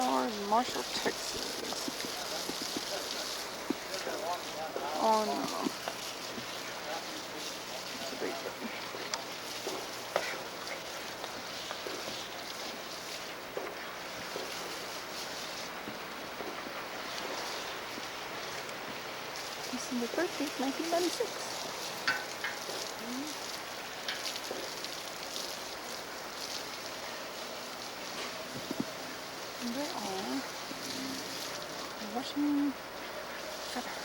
are in Marshall, Texas. Oh no. It's a big one. December 13th, 1996. And there are Russian feathers.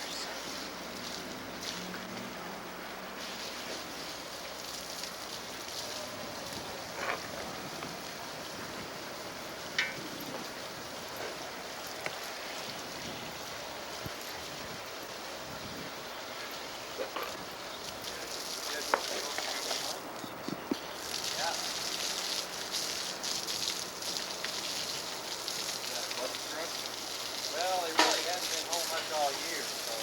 Well, it really hasn't been home much all year, so.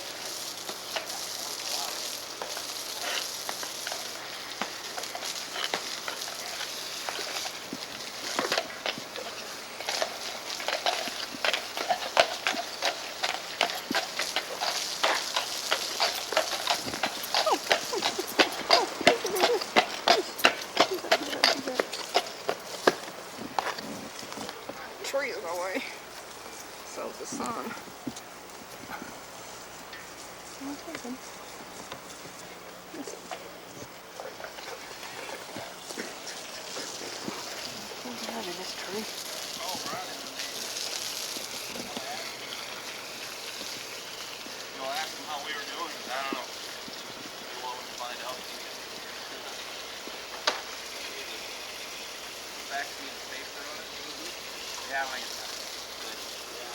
Tree is away. So is the sun. This tree. Oh, right. You'll ask them how we were doing. I don't know. You're willing to find out. Back to the paper on it? Yeah, I guess. Good. Yeah.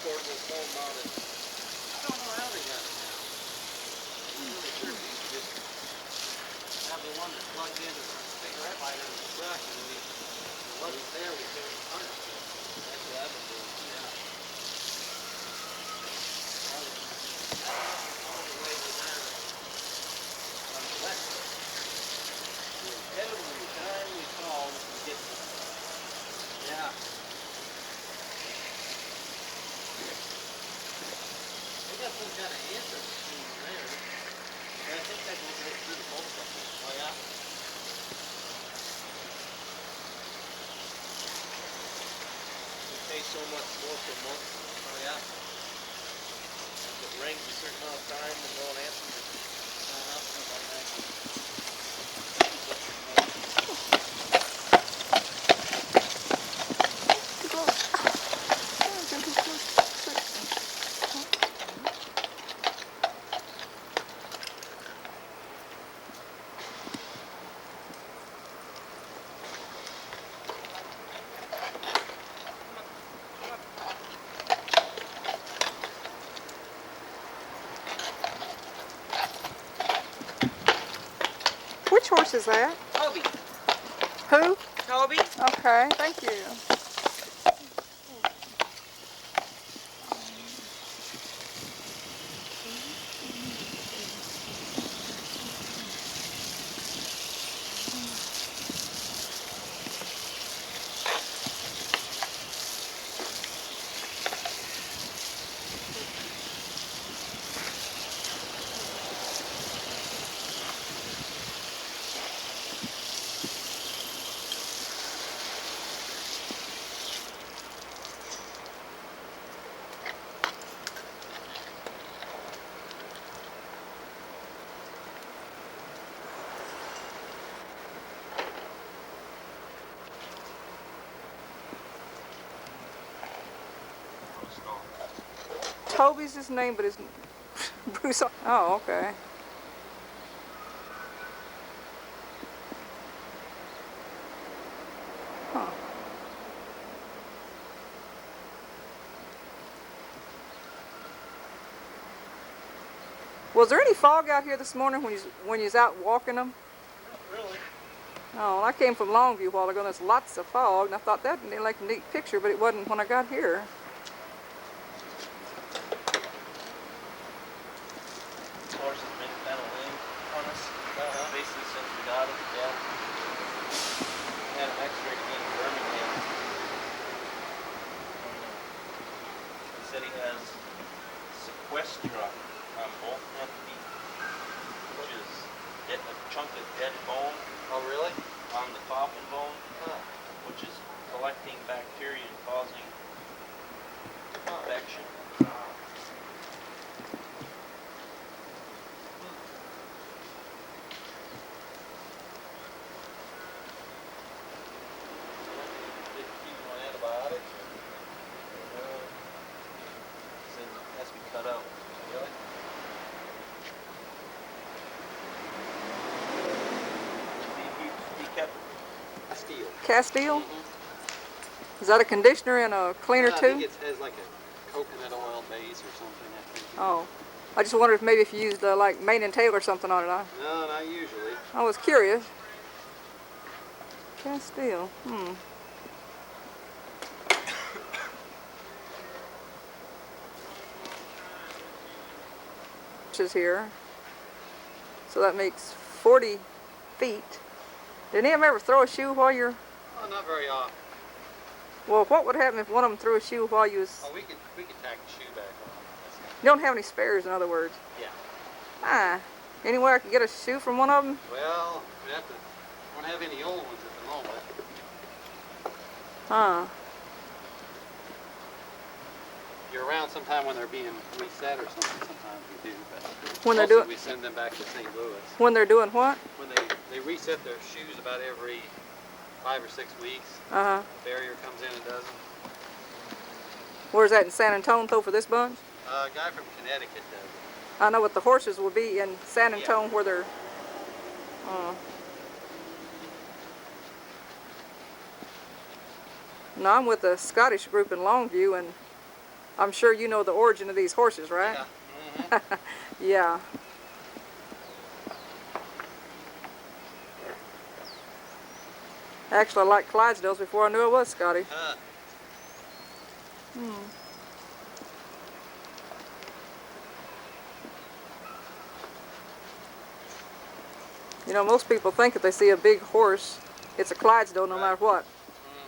Portable phone mounted. I don't know how they got it now. I'm really sure we used to just have the one that plugged into the cigarette lighter in the truck, and we, it wasn't there, we couldn't turn it. That's what I've been doing. Yeah. All the way to there on the west. Every time we call, we get to it. Yeah. They got some kind of answer machine there. I think that goes right through the post office. Oh yeah? We pay so much more per month. Oh yeah? If it rings a certain amount of time and no one answers it. Which horse is that? Toby. Who? Toby. Okay, thank you. Toby's his name, but his Bruce. Oh, okay. Huh. Was there any fog out here this morning when you was out walking them? Not really. Oh, I came from Longview a while ago, and there's lots of fog, and I thought that'd be like a neat picture, but it wasn't when I got here. Horse has been kind of lame on us, basically since we got him. Yeah. We had an X-ray again in Birmingham. He said he has sequestra on both front feet, which is a chunk of dead bone. Oh, really? On the coffin bone, which is collecting bacteria and causing infection. Cut out. Really? He kept Castile. Castile? Is that a conditioner and a cleaner too? I think it has like a coconut oil base or something. I think. Oh. I just wondered if maybe if you used like mane and tail or something on it. No, not usually. I was curious. Castile. Is here. So that makes 40 feet. Did any of them ever throw a shoe while you're... Oh, not very often. Well, what would happen if one of them threw a shoe while you was... Oh, we could tack the shoe back on. You don't have any spares, in other words? Yeah. Ah. Anywhere I could get a shoe from one of them? Well, we don't have any old ones at the moment. Huh. You're around sometime when they're being reset or something. Sometimes we do, but when they're doing, we send them back to St. Louis. When they're doing what? When they reset their shoes about every 5 or 6 weeks. The farrier comes in and does them. Where's that, in San Antonio for this bunch? A guy from Connecticut does it. I know what the horses will be in San Antonio where they're. No, I'm with the Scottish group in Longview, and I'm sure you know the origin of these horses, right? Yeah. Yeah. Actually, I liked Clydesdales before I knew it was Scottish. You know, most people think if they see a big horse, it's a Clydesdale no matter what.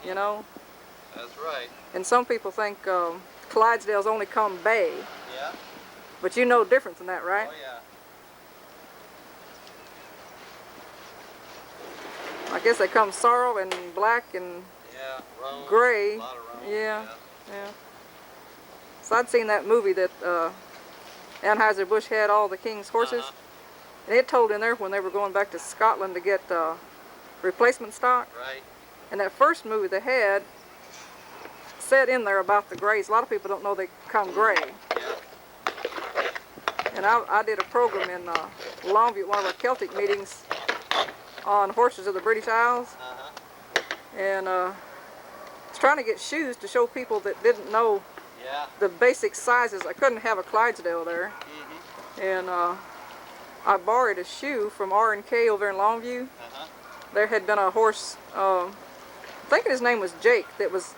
You know? That's right. And some people think Clydesdales only come bay. Yeah. But you know different than that, right? Oh, yeah. I guess they come sorrel and black and roan, gray. A lot of roan, yeah. So I'd seen that movie that Anheuser-Busch had all the king's horses. And it told in there when they were going back to Scotland to get replacement stock. Right. And that first movie they had said in there about the grays. A lot of people don't know they come gray. Yeah. And I did a program in Longview at one of our Celtic meetings on horses of the British Isles. And I was trying to get shoes to show people that didn't know the basic sizes. I couldn't have a Clydesdale there. And I borrowed a shoe from R&K over in Longview. There had been a horse, I'm thinking his name was Jake, that was,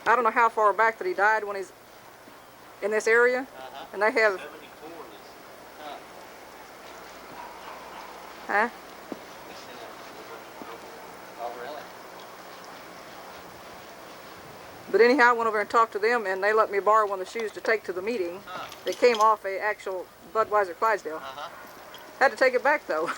I don't know how far back that he died when he's in this area. And they have... 74 Huh? Oh, really? But anyhow, I went over and talked to them, and they let me borrow one of the shoes to take to the meeting. They came off a actual Budweiser Clydesdale. Had to take it back though.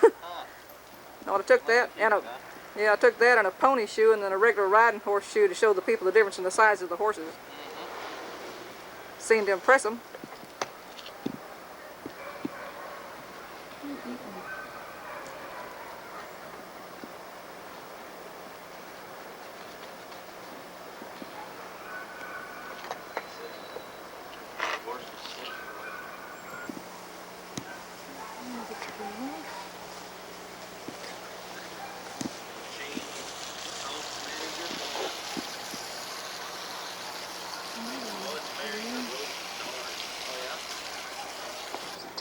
No, I took that and I took that and a pony shoe and then a regular riding horse shoe to show the people the difference in the size of the horses. Seemed to impress them.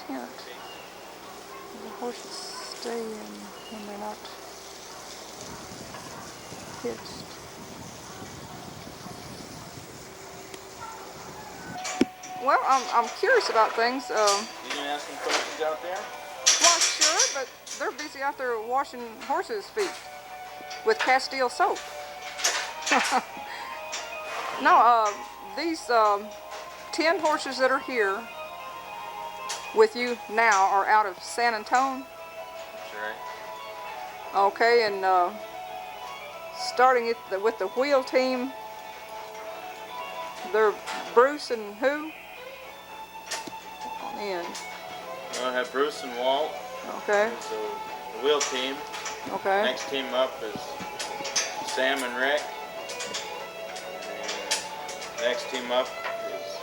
can't. The horses stay in when they're not hitched. Well, I'm curious about things. You didn't ask some questions out there? Well, sure, but they're busy out there washing horses' feet with Castile soap. No, these 10 horses that are here with you now are out of San Antonio. That's right. Okay, and starting with the wheel team, they're Bruce and who? And We'll have Bruce and Walt. okay. So the wheel team. Okay. Next team up is Sam and Rick. And next team up is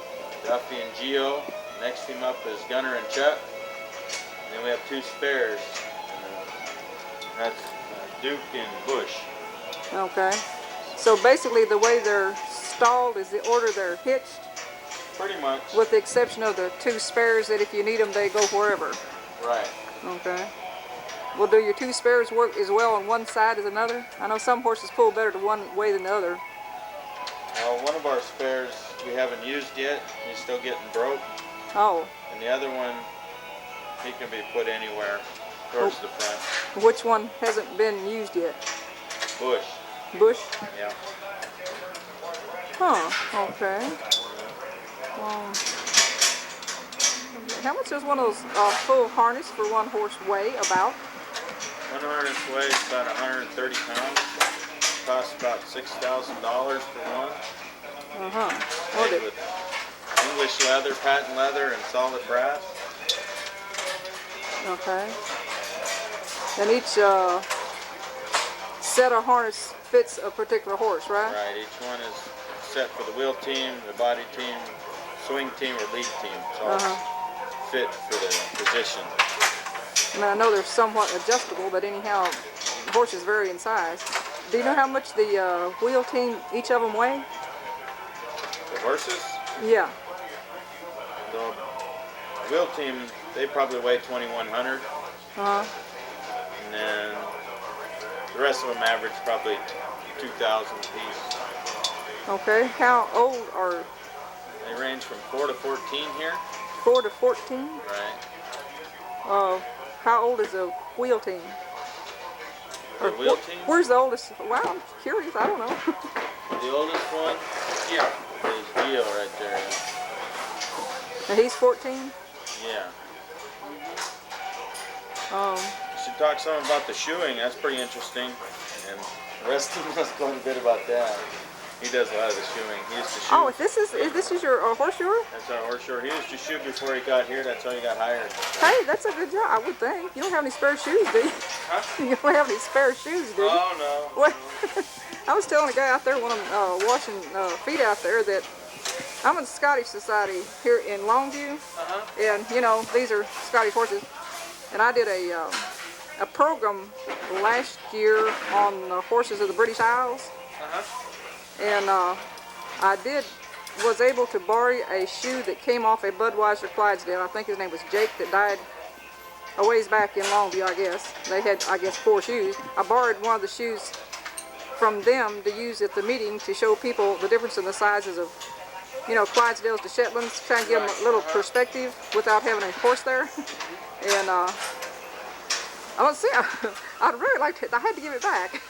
Duffy and Gio. Next team up is Gunner and Chuck. And then we have 2 spares. That's Duke and Bush. Okay. So basically the way they're stalled is the order they're hitched, Pretty much. with the exception of the 2 spares that if you need them they go wherever. Right. Okay. Well, do your 2 spares work as well on one side as another? I know some horses pull better to one way than the other. One of our spares we haven't used yet. He's still getting broke. Oh. And the other one, he can be put anywhere towards the front. Which one hasn't been used yet? Bush. Bush? Yeah. Huh. Okay. How much does one of those full harness for one horse weigh about? One harness weighs about 130 pounds. Costs about $6,000 for one. What Made with English leather, patent leather, and solid brass. Okay. And each set of harness fits a particular horse, right? Right. Each one is set for the wheel team, the body team, swing team, or lead team. It's all fit for the position. And I know they're somewhat adjustable, but anyhow, horses vary in size. Do you know how much the wheel team, each of them weigh? The horses, Yeah. the wheel team, they probably weigh 2,100. And then the rest of them average probably 2,000 apiece. Okay. How old are They range from 4 to 14 here. 4 to 14? Right. How old is a wheel team? The wheel team? Where's the oldest? Wow, I'm curious. I don't know. The oldest one, yeah, is Gio right there. And he's 14? Yeah. Um, You should talk some about the shoeing. That's pretty interesting. And the rest of them knows quite a bit about that. He does a lot of the shoeing. He used to shoe. oh, this is your horseshoe? That's our horse shoe. He used to shoe before he got here. That's how he got hired. Hey, that's a good job, I would think. You don't have any spare shoes, do you? Huh? You don't have any spare shoes, do you? Oh, no. What? I was telling a guy out there when I'm washing feet out there that I'm in the Scottish Society here in Longview, and you know these are Scottish horses, and I did a program last year on the horses of the British Isles, and was able to borrow a shoe that came off a Budweiser Clydesdale. I think his name was Jake, that died a ways back in Longview, I guess. They had, I guess, 4 shoes. I borrowed one of the shoes from them to use at the meeting to show people the difference in the sizes of, you know, Clydesdales to Shetlands, trying to give them a little perspective without having a horse there. And I want to say, I'd really like to, I had to give it back.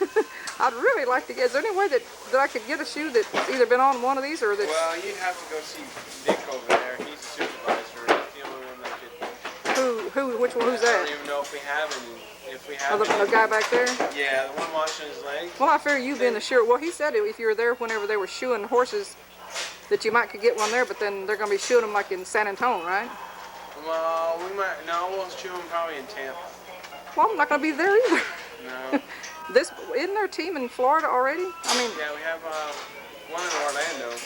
I'd really like to get, is there any way that I could get a shoe that's either been on one of these or that's... Well, you'd have to go see Dick over there. He's a supervisor. He's the only one that could... Which one, who's I that? don't even know if we have any. If we have Oh, the guy back there? Yeah, the one washing his legs. Well, I figure you being the shoer. Well, he said if you were there whenever they were shoeing horses, that you might could get one there, but then they're going to be shoeing them like in San Antonio, right? Well, we might... No, we'll shoe him probably in Tampa. Well, I'm not going to be there either. No. Isn't there a team in Florida already? I mean, Yeah, we have one in Orlando.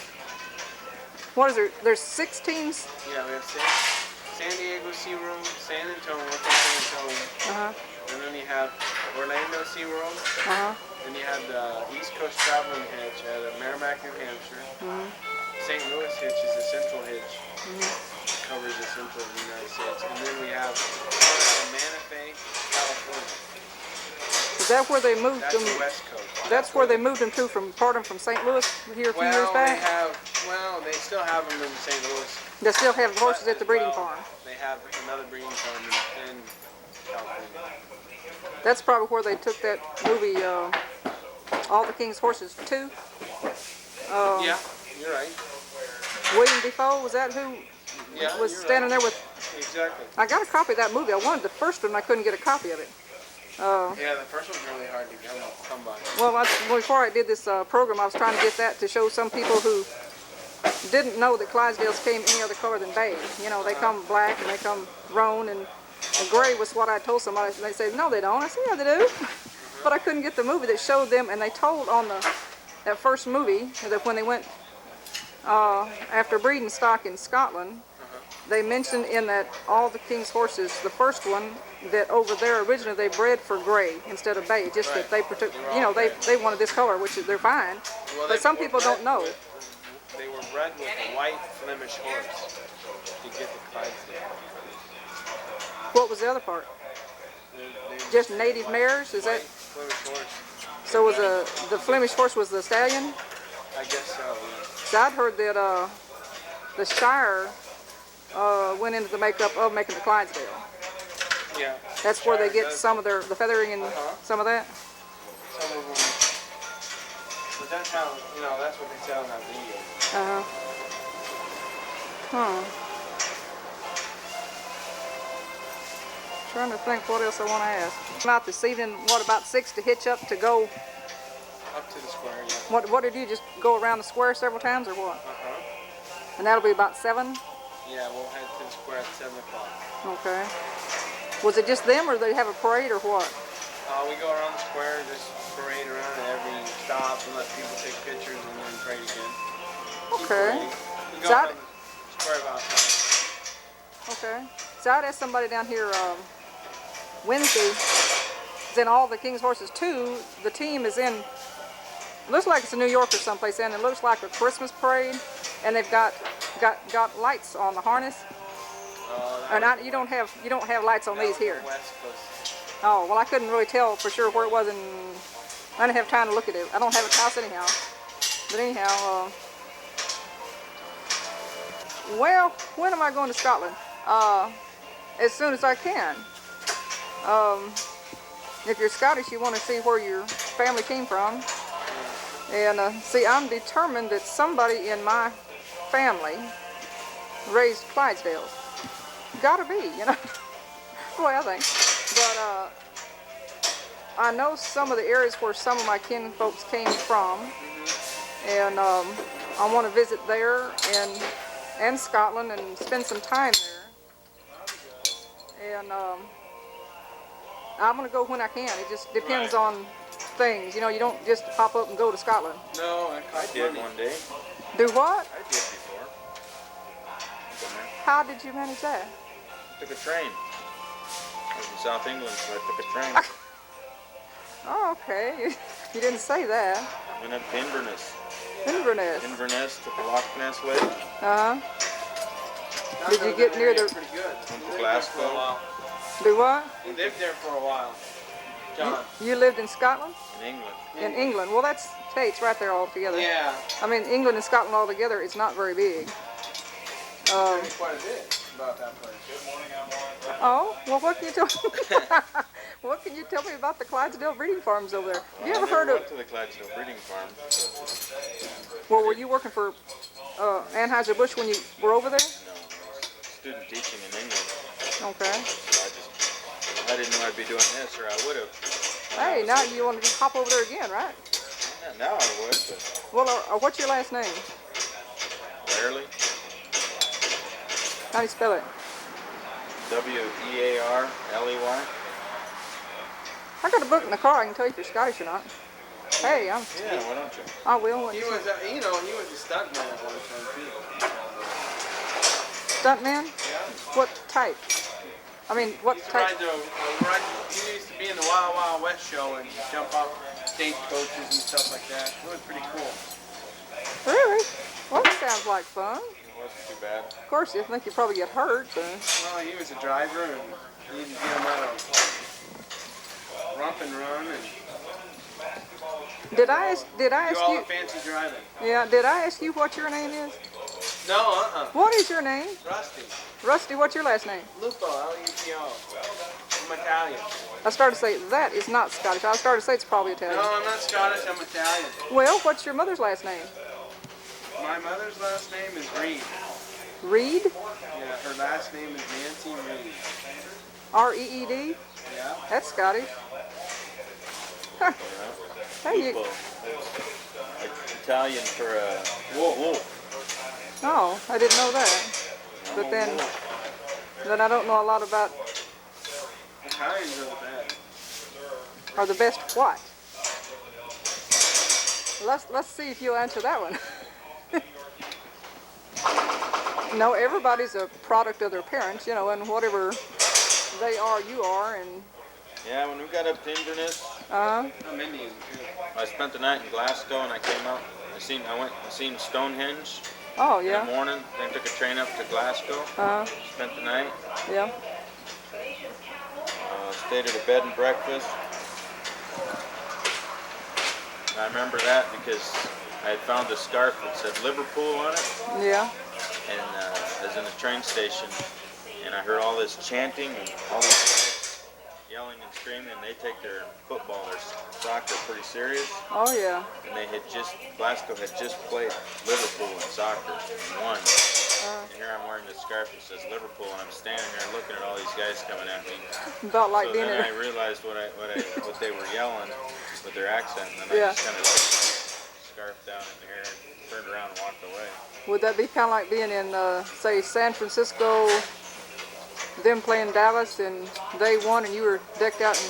what is there? There's 6 teams? Yeah, we have San Diego SeaWorld, San Antonio, San Antonio. And then you have Orlando SeaWorld. Then you have the East Coast Traveling Hitch at Merrimack, New Hampshire. St. Louis Hitch is a central hitch. Covers the central of the United States. And then we have one out of Manatee, California. Is that where they moved That's them? the West Coast. That's where they moved them to from St. Louis here a few years back? They still have them in St. Louis. They still have horses at the breeding farm. They have another breeding farm in California. That's probably where they took that movie, All the King's Horses 2. Yeah, you're right. William Defoe, was that who was standing there with? Exactly. I got a copy of that movie. I wanted the first one, I couldn't get a copy of it. Yeah, the first one's really hard to come by. Well, before I did this program, I was trying to get that to show some people who didn't know that Clydesdales came any other color than beige. You know, they come black and they come roan, and gray was what I told somebody. And they said, no, they don't. I said, yeah, they do. But I couldn't get the movie that showed them, and they told on that first movie that when they went after breeding stock in Scotland, they mentioned in that All the King's Horses, the first one, that over there originally they bred for gray instead of beige. Just that they they wanted this color, which they're fine. Well, but some people don't know. They were bred with a white Flemish horse to get the Clydesdale. What was the other part? Just native mares? Is that? Flemish horse. So was the Flemish horse was the stallion? I guess so. Yeah. So I'd heard that the Shire went into the makeup of making the Clydesdale. Yeah. That's where they get some of the feathering and some of that. Some of them. But that's how that's what they sell in that video. Trying to think what else I want to ask. Out this evening, what about 6 to hitch up to go? Up to the square, yeah. What did you just go around the square several times or what? And that'll be about 7? Yeah, we'll head to the square at 7 o'clock. Okay. Was it just them or did they have a parade or what? We go around the square, just parade around at every stop and let people take pictures and then parade again. Okay. We go around the square about time. Okay. So I'd asked somebody down here Wednesday, then All the King's Horses 2, the team is in, looks like it's in New York or someplace, and it looks like a Christmas parade, and they've got lights on the harness. You don't have lights on these here. West Coast. Oh, well, I couldn't really tell for sure where it was, and I didn't have time to look at it. I don't have a house anyhow. But anyhow, well, when am I going to Scotland? As soon as I can. If you're Scottish, you want to see where your family came from. And see, I'm determined that somebody in my family raised Clydesdales. Gotta be, you know. The way I think. But I know some of the areas where some of my kin folks came from, and I want to visit there and Scotland and spend some time there. And I'm going to go when I can. It just depends on things. You know, you don't just pop up and go to Scotland. No, I did one day. Do what? I did before. How did you manage that? I took a train. I was in South England, so I took a train. Oh, okay. You didn't say that. Went up to Inverness. Inverness. Inverness to the Loch Ness Lake. Uh-huh. Did you get near the... Pretty good. Went to Glasgow. Do what? He lived there for a while. John. You lived in Scotland? In England. In England. Well, that's states right there all together. Yeah. I mean, England and Scotland all together is not very big. Quite a bit about that place. Good morning, I'm Oh, well, what can you tell me? What can you tell me about the Clydesdale breeding farms over there? Have you ever heard of? I went to the Clydesdale breeding farm. Well, were you working for Anheuser-Busch when you were over there? No, I was student teaching in England. Okay. So I didn't know I'd be doing this, or I would have. Hey, now you want to hop over there again, right? Yeah, now I would, but Well, what's your last name? rarely. How do you spell it? W-E-A-R-L-E-Y. I got a book in the car. I can tell you if you're Scottish or not. Hey, Yeah, why don't you? I will. He was, he was a stuntman at one time too. Stuntman? Yeah. What type? I mean, what He used to type? he used to be in the Wild Wild West show and jump off stagecoaches and stuff like that. It was pretty cool. Really? Well, that sounds like fun. Wasn't too bad. Of course, you think you probably get hurt. Well, he was a driver, and you can get him out of rump and run, and Did I ask do all you? the fancy driving. Yeah. Did I ask you what your name is? No, What is your name? Rusty. Rusty. What's your last name? Lupo, L-U-P-O. I'm Italian. I started to say that is not Scottish. I started to say it's probably Italian. No, I'm not Scottish, I'm Italian. Well, what's your mother's last name? My mother's last name is Reed. Reed? Yeah, her last name is Nancy Reed. R-E-E-D? Yeah. That's Scottish. Huh. Hey, you. Lupo. That's Italian for wolf. Oh, I didn't know that. But then I don't know a lot about. Italians are the best. Are the best what? Let's see if you'll answer that one. No, everybody's a product of their parents, you know, and whatever they are, you are, and. Yeah, when we got up to Inverness, I'm Indian too. I spent the night in Glasgow, and I came out. I seen Stonehenge Oh in the yeah. morning. Then took a train up to Glasgow. Spent the night. Yeah. Stayed at a bed and breakfast. And I remember that because I had found a scarf that said Liverpool on it, Yeah. and I was in the train station, and I heard all this chanting and all these guys yelling and screaming, and they take their football, their soccer pretty serious. Oh yeah. And Glasgow had just played Liverpool in soccer and won. And here I'm wearing this scarf that says Liverpool, and I'm standing there looking at all these guys coming at me. About like So being then in. I realized what they were yelling with their accent, and then Yeah. I just kind of scarfed down in the air and turned around and walked away. Would that be kind of like being in, say, San Francisco, them playing Dallas, and they won, and you were decked out in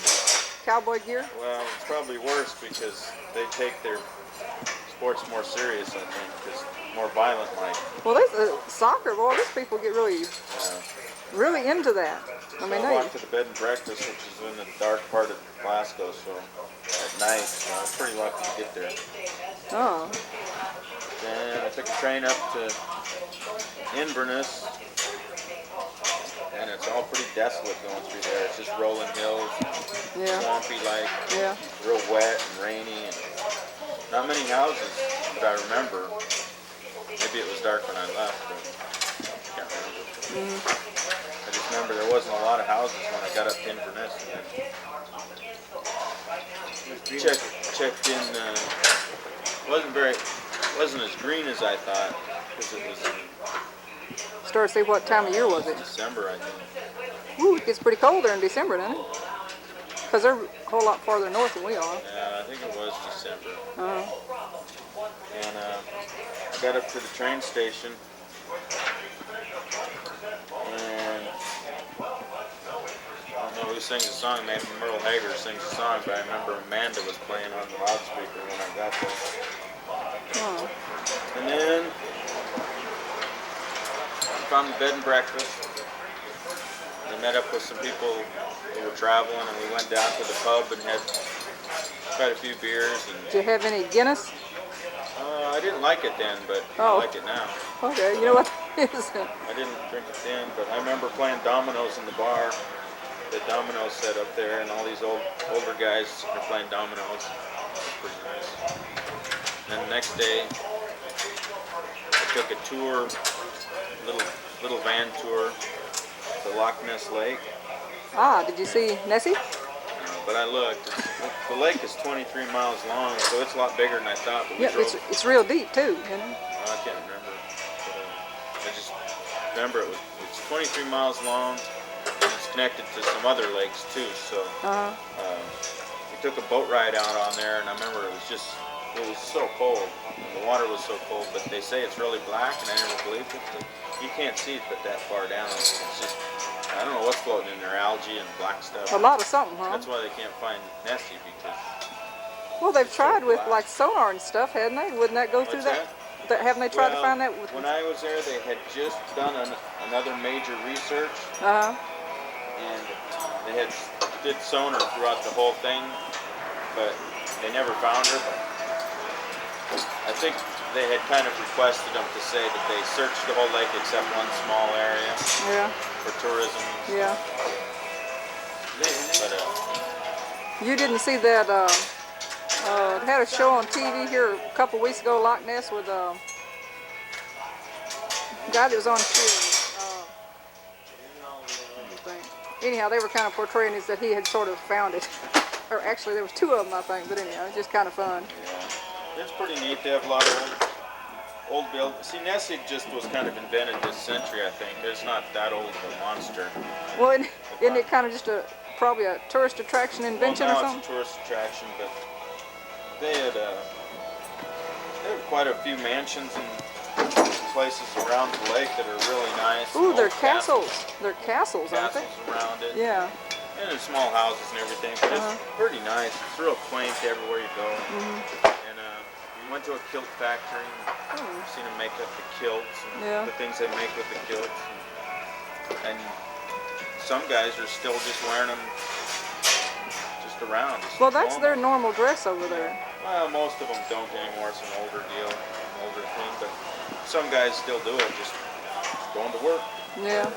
cowboy gear? Well, it's probably worse because they take their sports more serious, I think, because more violent like. Well, soccer, boy, these people get really into that. I mean, I walked to the bed and breakfast, which is in the dark part of Glasgow, so at night, so I was pretty lucky to get there. Oh, Then I took a train up to Inverness, and it's all pretty desolate going through there. It's just rolling hills, yeah, swampy like, yeah. real wet and rainy, and not many houses that I remember. Maybe it was dark when I left, but I can't remember. I just remember there wasn't a lot of houses when I got up to Inverness. And then checked in. Wasn't as green as I thought, because it was in Start to see what time of year was it. December, I think. Ooh, it gets pretty cold there in December, doesn't it? Because they're a whole lot farther north than we are. Yeah, I think it was December. Uh-huh. And I got up to the train station, and I don't know who sings the song. Maybe Merle Haggard sings the song, but I remember Amanda was playing on the loudspeaker when I got there. Oh. And then I found the bed and breakfast. I met up with some people who were traveling, and we went down to the pub and had quite a few beers. And Did you have any Guinness? I didn't like it then, but Oh. I like it now. Okay, you know what that is? I didn't drink it then, but I remember playing dominoes in the bar. The dominoes set up there, and all these older guys are playing dominoes. It was pretty nice. And then the next day, I took a tour, little van tour to Loch Ness Lake. Ah, did you see Nessie? But I looked. The lake is 23 miles long, so it's a lot bigger than I thought. But we Yep, drove. it's real deep too. Isn't it? I can't remember. But, I just remember it's 23 miles long, and it's connected to some other lakes too. So we took a boat ride out on there, and I remember it was so cold. The water was so cold, but they say it's really black, and I never believed it. But you can't see it but that far down. It's just, I don't know what's floating in there, algae and black stuff. A lot of something, huh? That's why they can't find Nessie, because Well, they've tried with like sonar and stuff, hadn't they? Wouldn't that go through What's that? Haven't they tried to Well, find that with? when I was there, they had just done another major research, Uh-huh. and they did sonar throughout the whole thing, but they never found her. I think they had kind of requested them to say that they searched the whole lake except one small area Yeah. for tourism. Yeah. But You didn't see that? They had a show on TV here a couple weeks ago, Loch Ness, with a guy that was on tour. Let me think. Anyhow, they were kind of portraying it that he had sort of found it. Or actually, there was two of them, I think. But anyhow, it's just kind of fun. yeah, it's pretty neat. They have a lot of old build. See, Nessie just was kind of invented this century, I think. It's not that old of a monster. Well, isn't it kind of just probably a tourist attraction invention well, or now something? it's a tourist attraction, but they had quite a few mansions and places around the lake that are really nice. Ooh, they're Old castles. They're castles, aren't they? Castles around it. Yeah. And in small houses and everything, but it's pretty nice. It's real quaint everywhere you go. And we went to a kilt factory and seen them make up the kilts and the things they make with the kilts. And some guys are still just wearing them just around. Just Well, that's their normal. normal dress over there. Well, most of them don't anymore. It's an older deal, an older thing. But some guys still do it, just going to work. Yeah.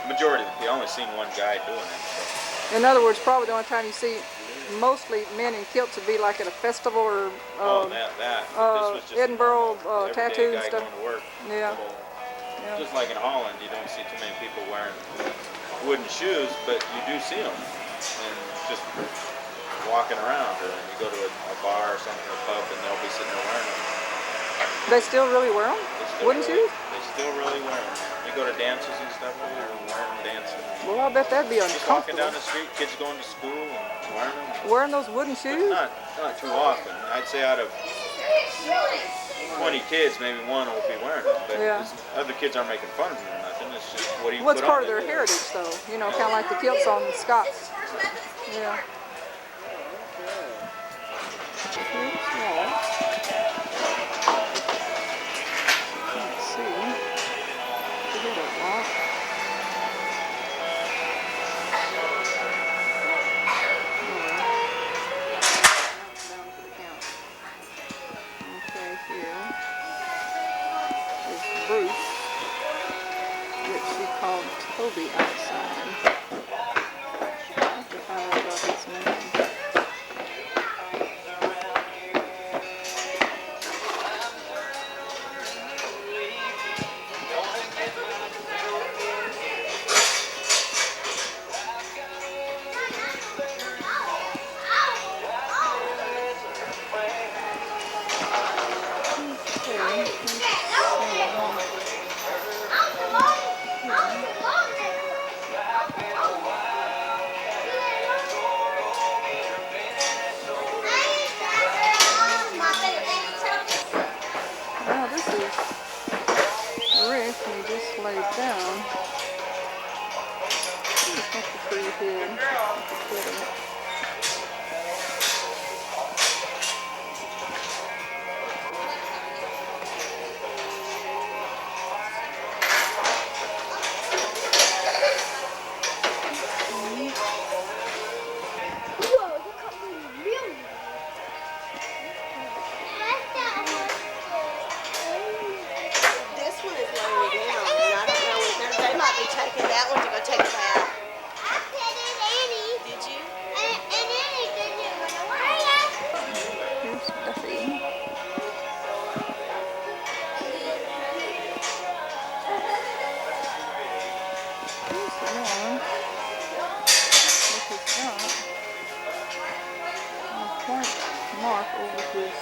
Majority, you only seen one guy doing it. So. In other words, probably the only time you see mostly men in kilts would be like at a festival or That. This was just Edinburgh everyday tattoo and guy stuff. going to work. Yeah. Little, Just like in Holland, you don't see too many people wearing wooden shoes, but you do see them and just walking around. Or you go to a bar or something, a pub, and they'll be sitting there wearing them. They still really wear them? Wooden shoes? They still really wear them. You go to dances and stuff, they're wearing them dancing. Well, I bet that'd be Just walking uncomfortable. down the street, kids going to school and wearing them. Wearing those wooden shoes? Not too often. I'd say out of 20 kids, maybe one will be wearing them. But other kids aren't making fun of them or nothing. It's just what do you What's put part on of their it? heritage, though? You know, kind of like the kilts on Scots. Yeah. Let's see. We got a lot. Down to the count. Okay, here is Bruce, which she called Toby outside. I have to find out about his name. Now this is Rick, and he just laid down. He's got the tree here. This one is laying down, and I don't know if they might be taking that one to go take a bath. Did you? Here's Buffy. Here's the one with his gun. A white mark over his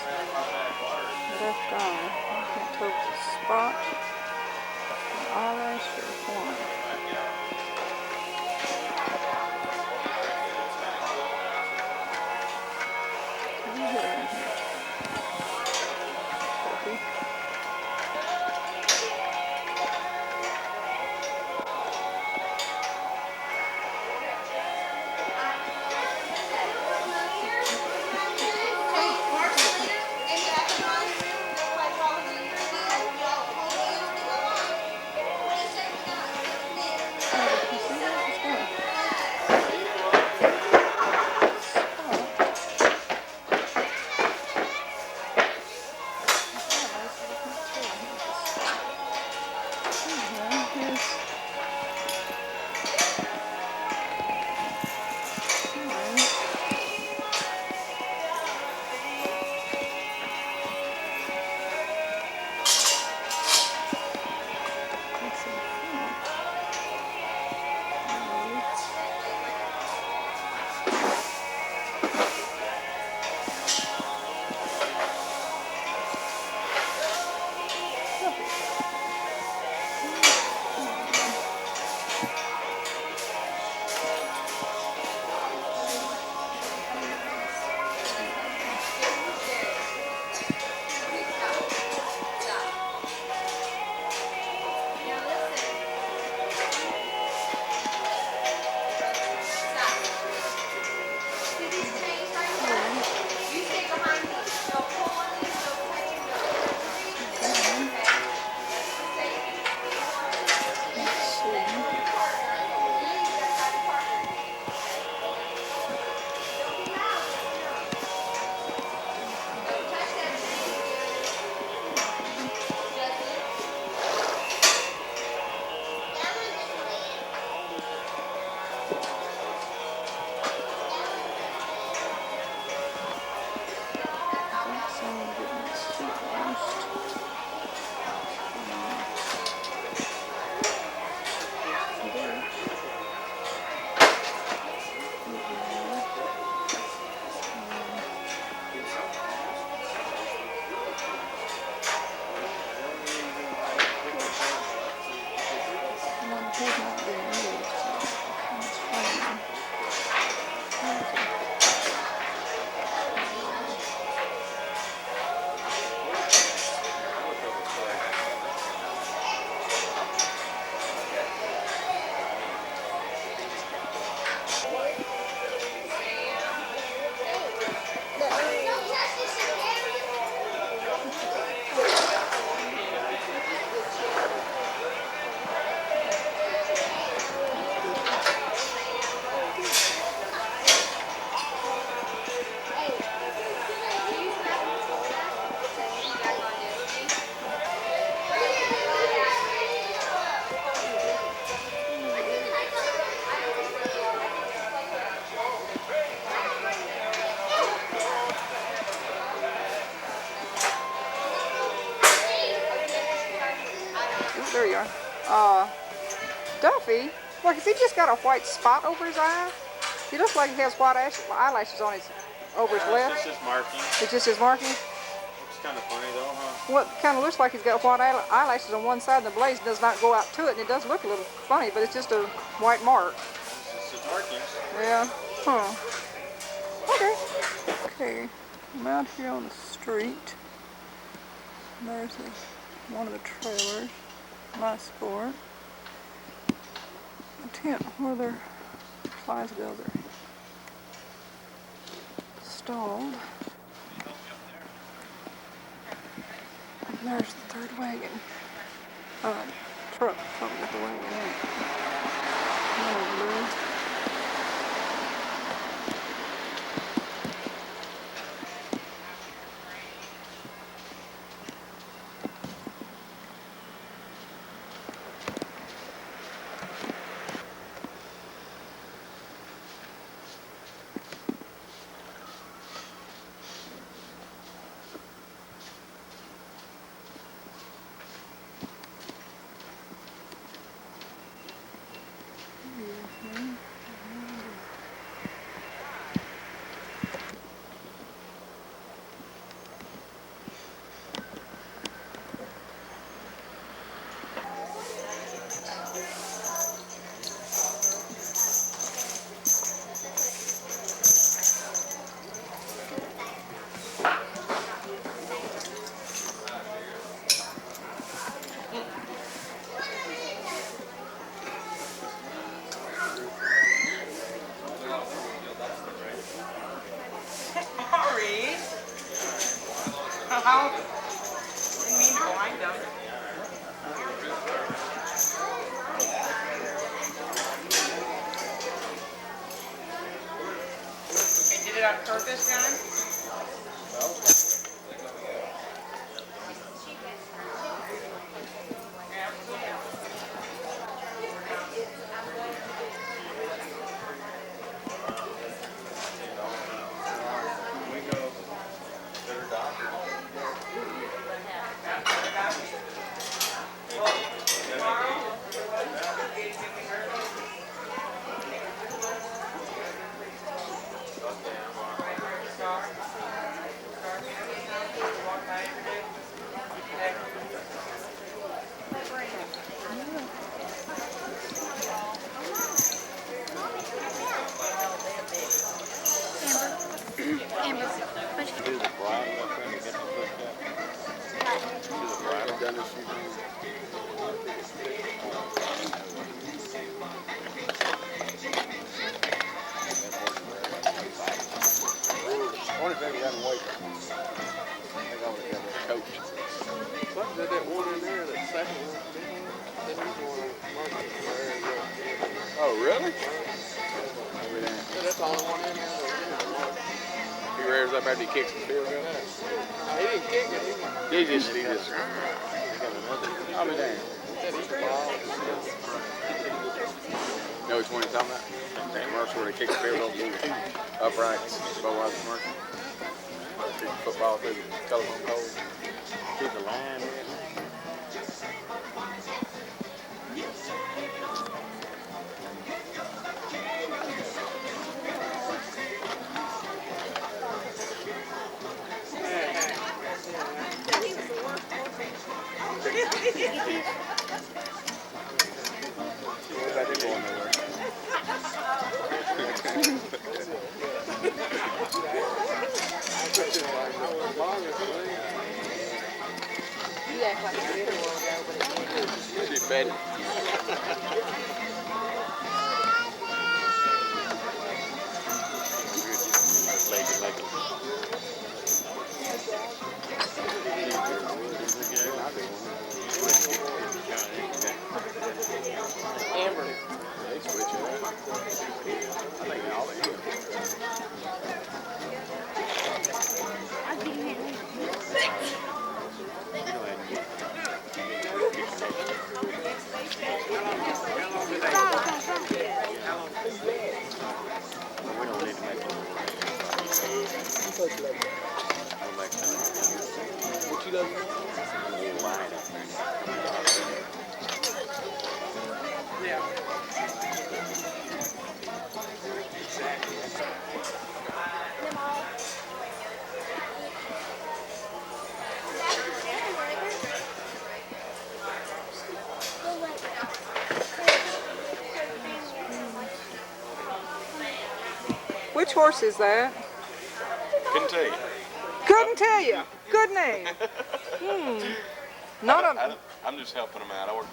left eye. I can't tell if it's a spot, an eyelash, or what. Can you hit her in here? Buffy. Duffy? Look, has he just got a white spot over his eye? He looks like he has white eyelashes on his over his lip. It's just marking. It's just his marking? Looks kind of funny though, huh? Well, it kind of looks like he's got white eyelashes on one side and the blaze does not go out to it, and it does look a little funny, but it's just a white mark. It's just markings. Yeah. Huh. Okay. Okay. I'm out here on the street. There's one of the trailers. My sport. A tent where their Clydesdales are stalled. And there's the third wagon. Truck, probably got the wagon in it. Didn't mean to blind them. I did it on purpose, John? Oh, really? Yeah, that's the only one in there. He rears up after he kicks the field goal. He didn't kick it. He just. I'll be damned. Know which one he's talking about? That commercial where they kick the field goal uprights. Budweiser commercial. Kick the football through the telephone pole. Keep the line in. You act like you did a while ago, but She's bad. Amber. They switch it up. I think all they do. What you love? Yeah. Which horse is that? Couldn't tell you. Couldn't tell you. Good name. Not a. I'm just helping them out. I work.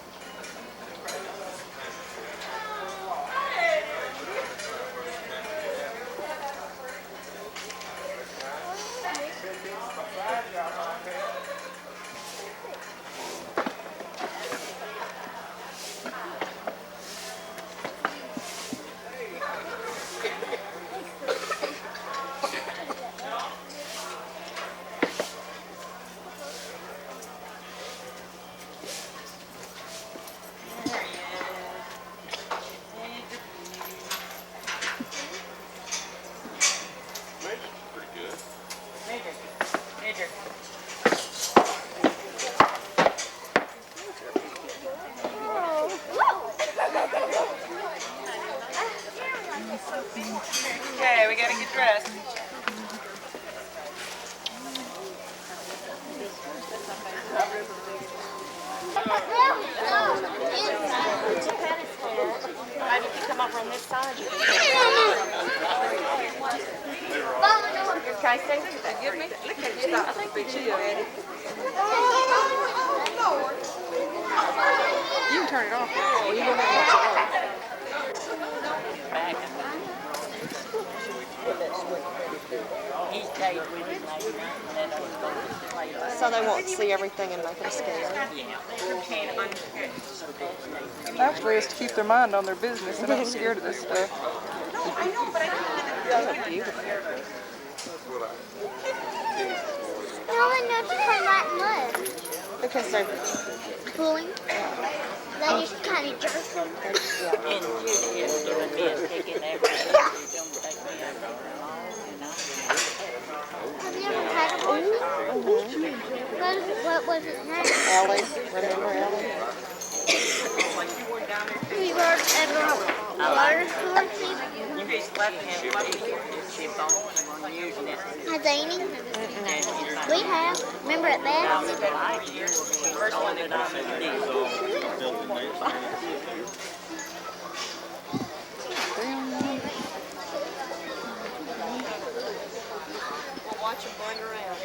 Okay, we gotta get dressed. Why did you come over on this side? Can I say that? Give me. Look at you. I think we chill. You can turn it off. Or you don't have to. So they won't see everything and make them scared. Actually, it's to keep their mind on their business. They're not scared of this stuff. How I know to come right mud? Because they're Pulling. Then you kind of jerk them. And Judy is giving me a ticket every day. Don't take me ever along, and Have you ever had a horse? What was his name? Ellie. Remember Ellie? We were ever water horses. you just left him she bought one using it. Has Amy? We have. Remember at that? First one that I We'll watch them bring around.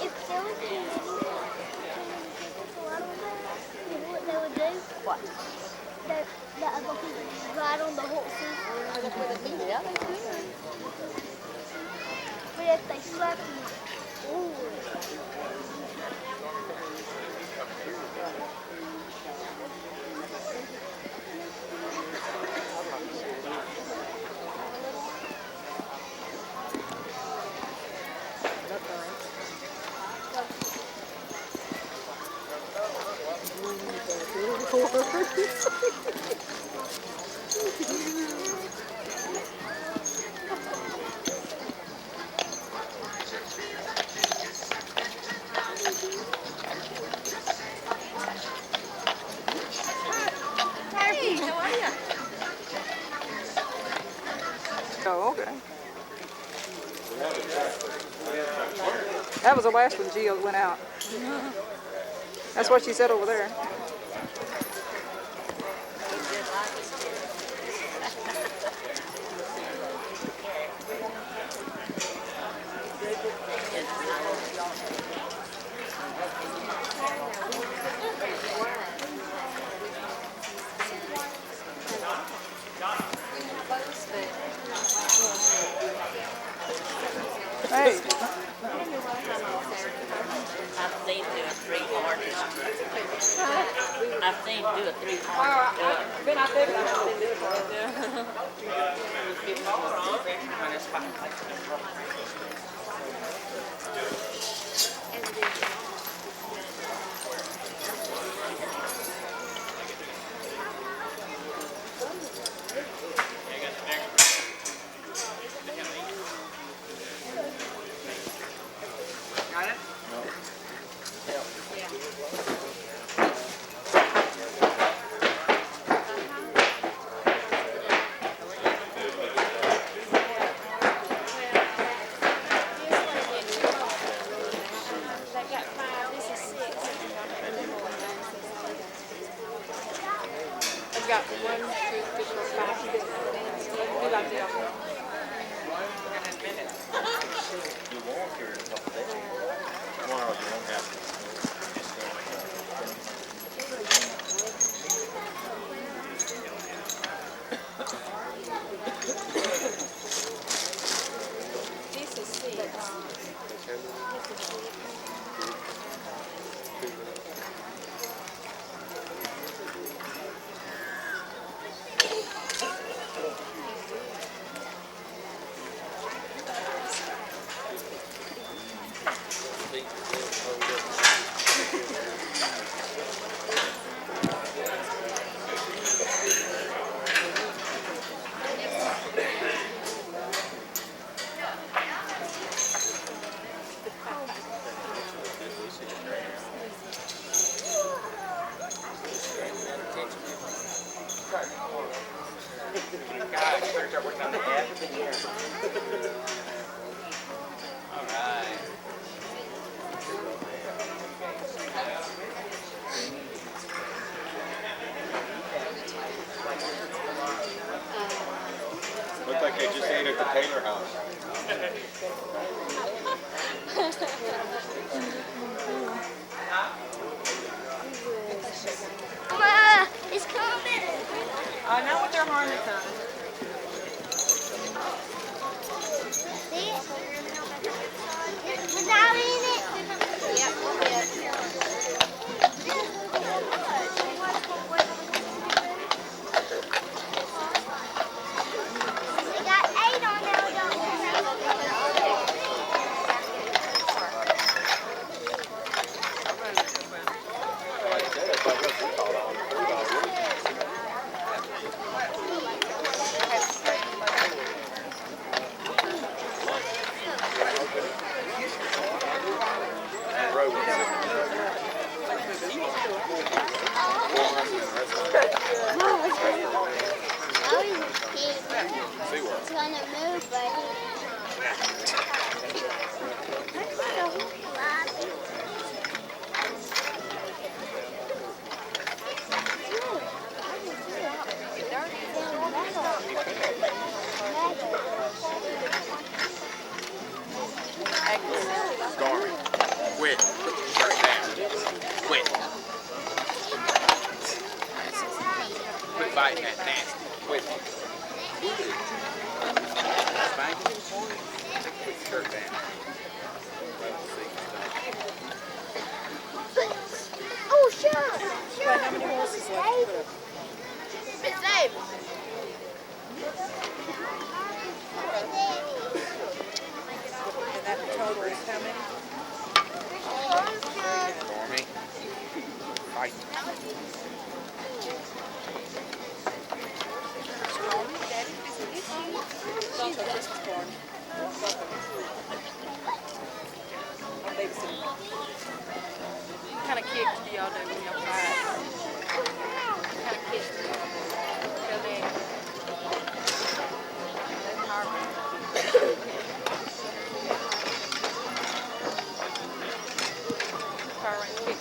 If there was you know what they would do? What? The other people ride on the horses. Yeah, they could. But if they slap you, ooh. Oh, okay. That was the last when Gio went out. That's what she said over there. Hey. I've seen two or three horses. I've seen two or three horses. Been out there, but I haven't seen this Looked like they just ate at the Taylor house. Mama, it's coming. I know what they're harnessed on. See it? Is that in it? Yep, We got 8 on there. We got 8. It's gonna move, buddy. Stormy. Quit. Turn it down. Quit. Quit biting that nasty. Quit. Spanking. Put your shirt down. Oh, sure. Sure. How many horses left? It's Dave. And that total is how many? Stormy. Fight. It's also Christmas corn. I'm babysitting. What kind of kicks do y'all do when y'all fight? What kind of kicks do y'all do? Tell me. That's hard. Car rank kick.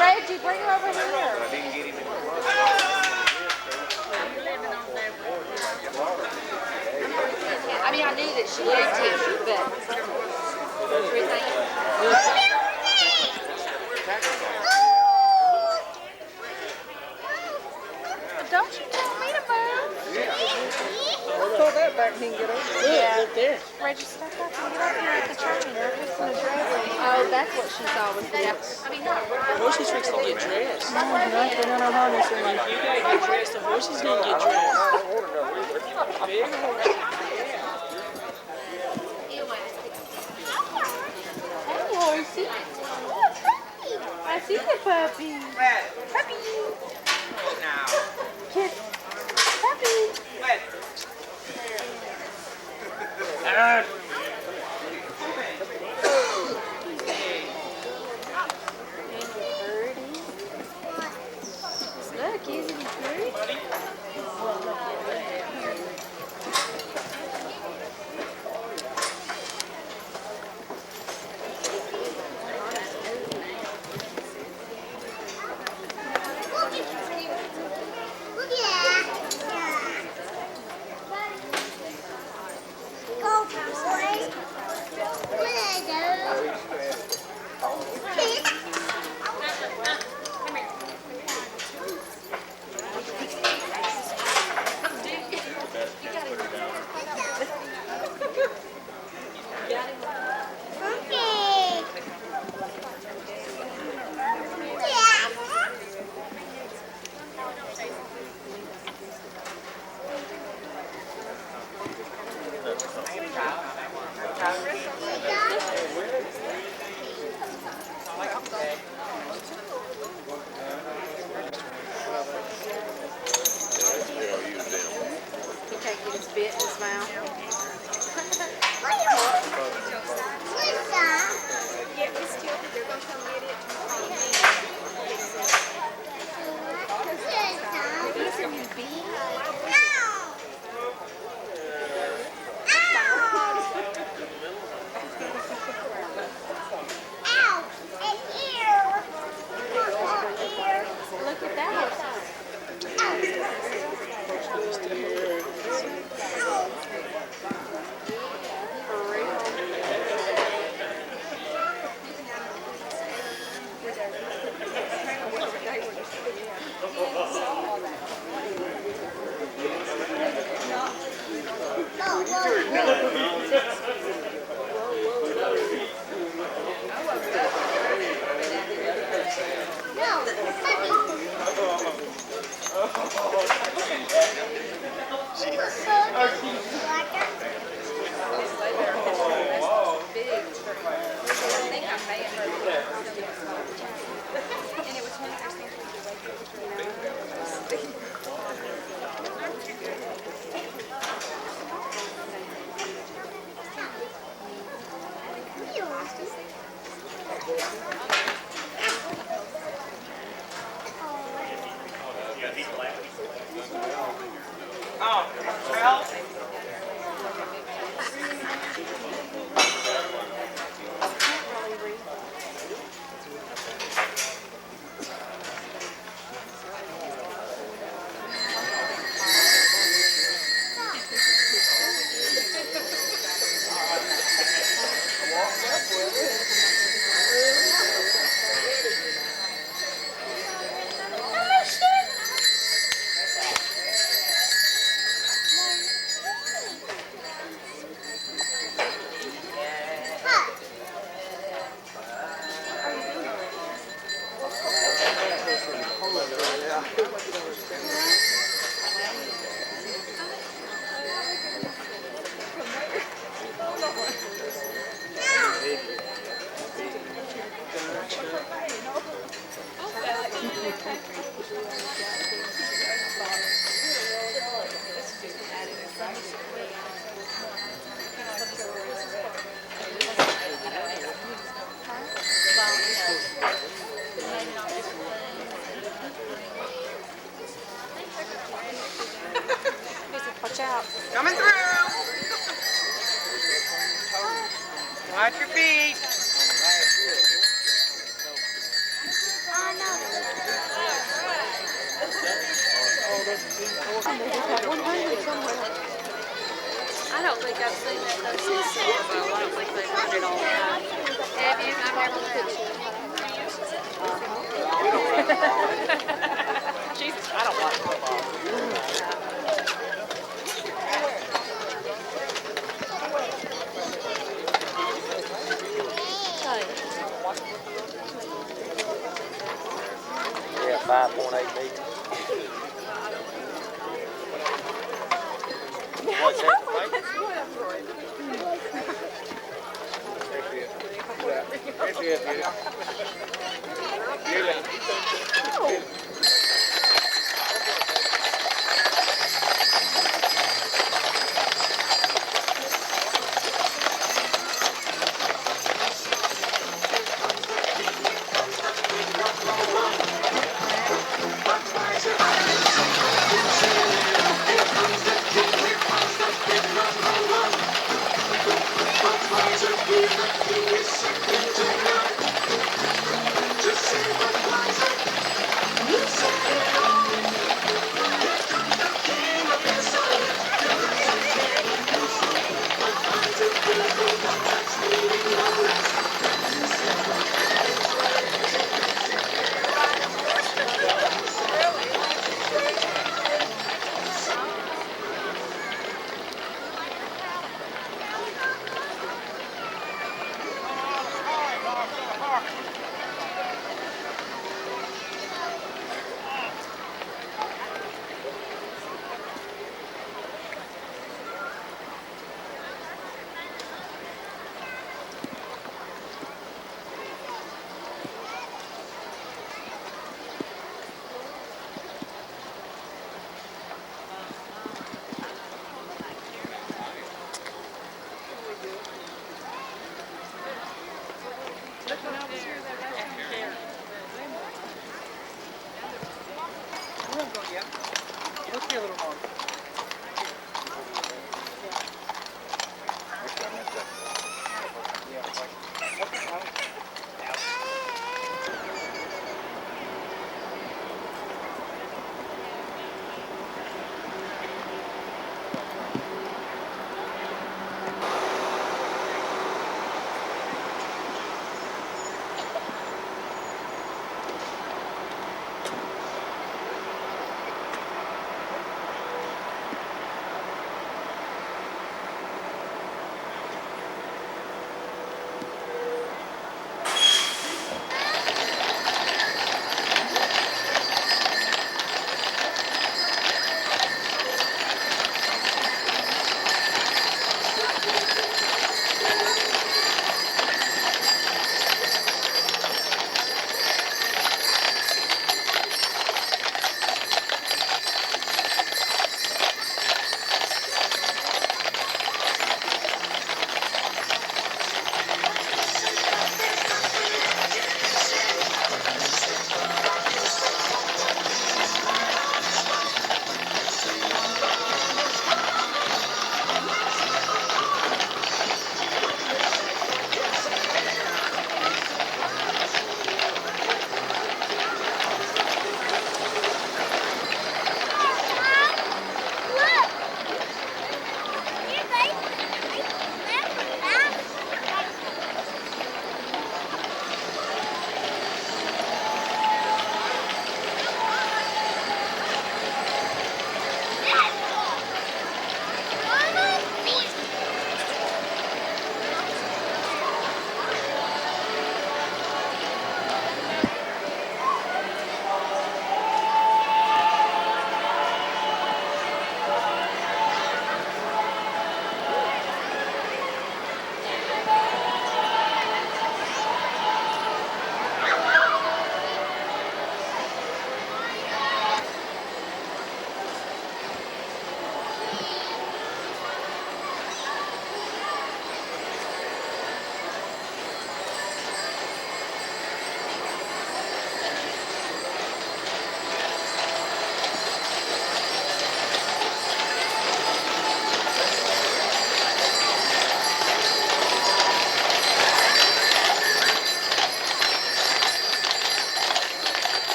Reggie, bring him over here. I mean, I knew that she had tissue, but don't you tell me to move. Pull that back and he can get over it. Yeah. Reggie, step up and get up here at the train. They're fixing to dress. Oh, that's what she thought was the I mean, not Horses fixing to get dressed. No, nothing on her harness. You gotta get dressed. The horses gonna get dressed. Big horse. Hey, horsey. I see the puppy. Puppy. Kiss. Puppy. Look, isn't he pretty? Spit in his mouth. Yeah, it's still, they're going to come get it. Isn't he big? Look at that. Watch your feet. I don't think I've seen that though since Starbo. I don't think they run it all the time. Have you? I've never Jesus, I don't watch football. Yeah, 5.8 meters. What's that, Mike?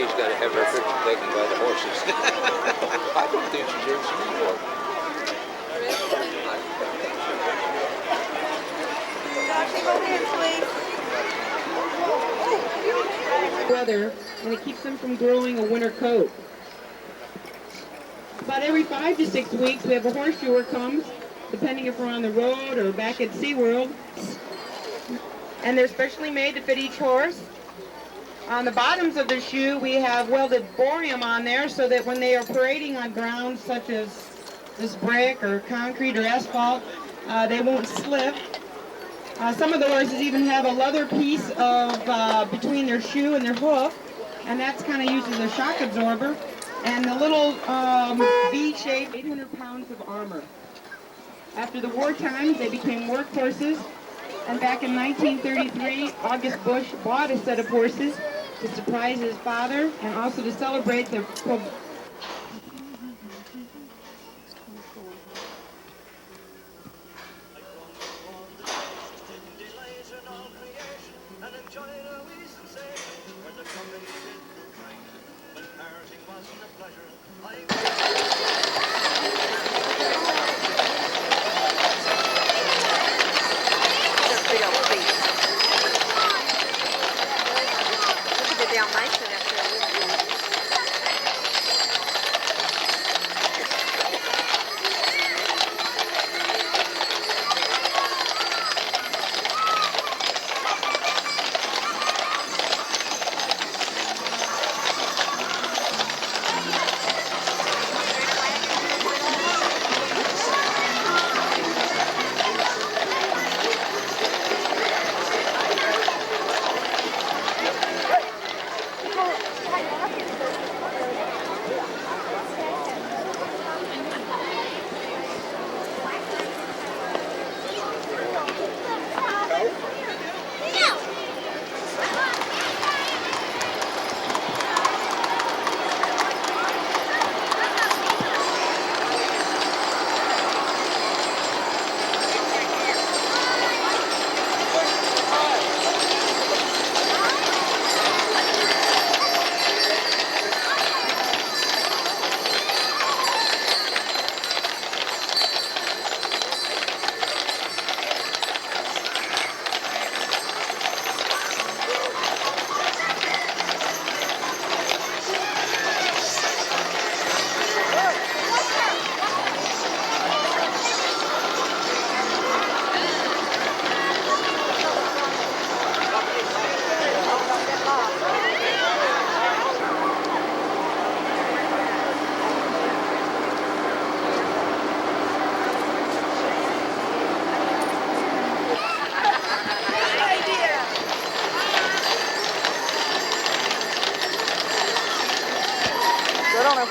Becky's got to have her picture taken by the horses. I don't think she's ever seen before. Weather, and it keeps them from growing a winter coat. About every 5 to 6 weeks, we have a horseshoer comes, depending if we're on the road or back at SeaWorld. And they're specially made to fit each horse. On the bottoms of the shoe, we have welded borium on there so that when they are parading on ground such as this brick or concrete or asphalt, they won't slip. Some of the horses even have a leather piece of between their shoe and their hoof, and that's kind of used as a shock absorber. And the little V-shaped 800 pounds of armor. After the war times, they became work horses, and back in 1933, August Bush bought a set of horses to surprise his father and also to celebrate the